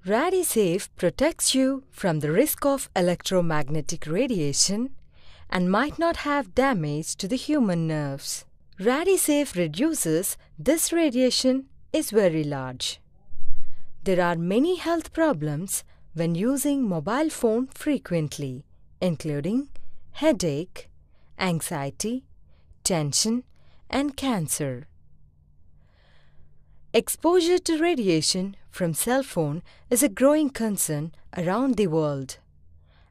RadiSafe protects you from the risk of electromagnetic radiation and might not have damage to the human nerves. RadiSafe reduces this radiation is very large. There are many health problems when using mobile phone frequently, including headache, anxiety, tension, and cancer. Exposure to radiation from cell phone is a growing concern around the world.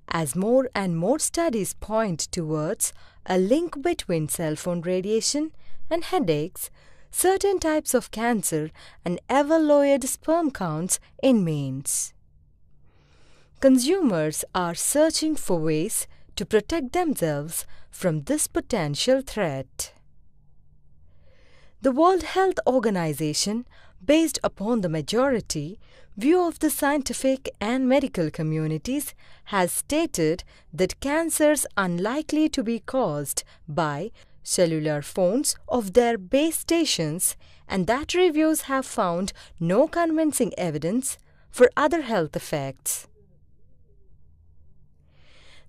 As more and more studies point towards a link between cell phone radiation and headaches, certain types of cancer, and ever-lowered sperm counts in males. Consumers are searching for ways to protect themselves from this potential threat. The World Health Organization, based upon the majority view of the scientific and medical communities, has stated that cancers unlikely to be caused by cellular phones of their base stations, and that reviews have found no convincing evidence for other health effects.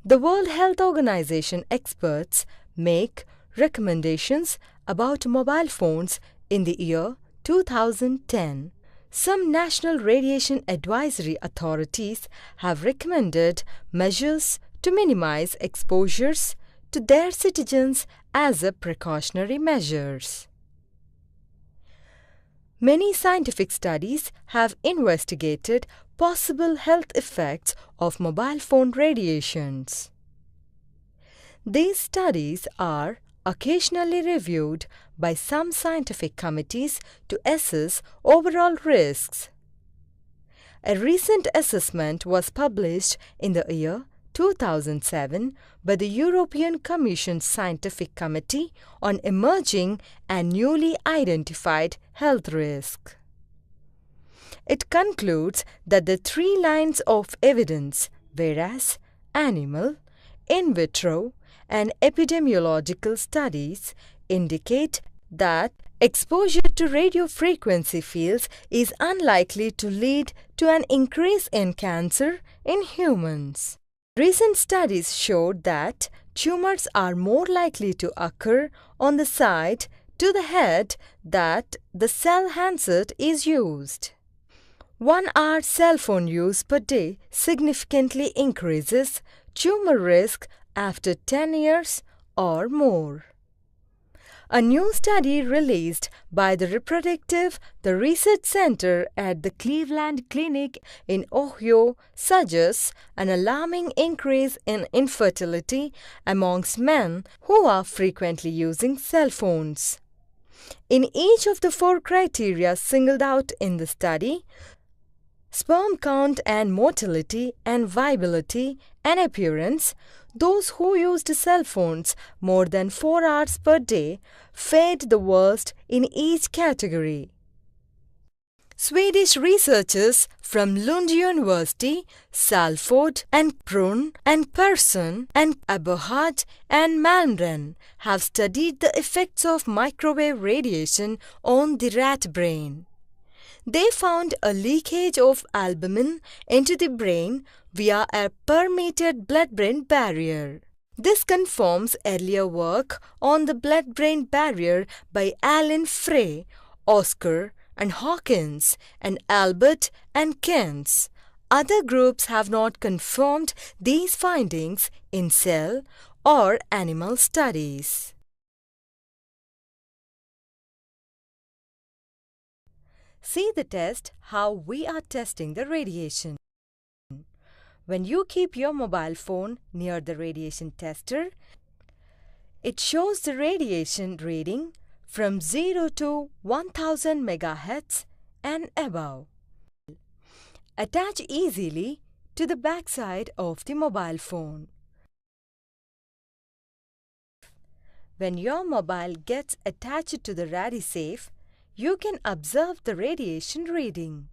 The World Health Organization experts make recommendations about mobile phones in the year 2010. Some national radiation advisory authorities have recommended measures to minimize exposures to their citizens as a precautionary measures. Many scientific studies have investigated possible health effects of mobile phone radiations. These studies are occasionally reviewed by some scientific committees to assess overall risks. A recent assessment was published in the year 2007 by the European Commission's Scientific Committee on Emerging and Newly Identified Health Risks. It concludes that the three lines of evidence, whereas animal, in vitro, and epidemiological studies, indicate that exposure to radio frequency fields is unlikely to lead to an increase in cancer in humans. Recent studies showed that tumors are more likely to occur on the side to the head that the cell handset is used. 1 hour cell phone use per day significantly increases tumor risk after 10 years or more. A new study released by the Research Center at the Cleveland Clinic in Ohio suggests an alarming increase in infertility amongst men who are frequently using cell phones. In each of the 4 criteria singled out in the study, sperm count and motility and viability and appearance, those who used cell phones more than 4 hours per day fared the worst in each category. Swedish researchers from Lund University, Salford and Brunn and Persson and Eberhard and Malmgren have studied the effects of microwave radiation on the rat brain. They found a leakage of albumin into the brain via a permeated blood-brain barrier. This confirms earlier work on the blood-brain barrier by Alan Frey, Oscar and Hawkins, and Albert and Keynes. Other groups have not confirmed these findings in cell or animal studies. See the test how we are testing the radiation. When you keep your mobile phone near the radiation tester, it shows the radiation reading from 0 to 1000 MHz and above. Attach easily to the backside of the mobile phone. When your mobile gets attached to the RadiSafe, you can observe the radiation reading.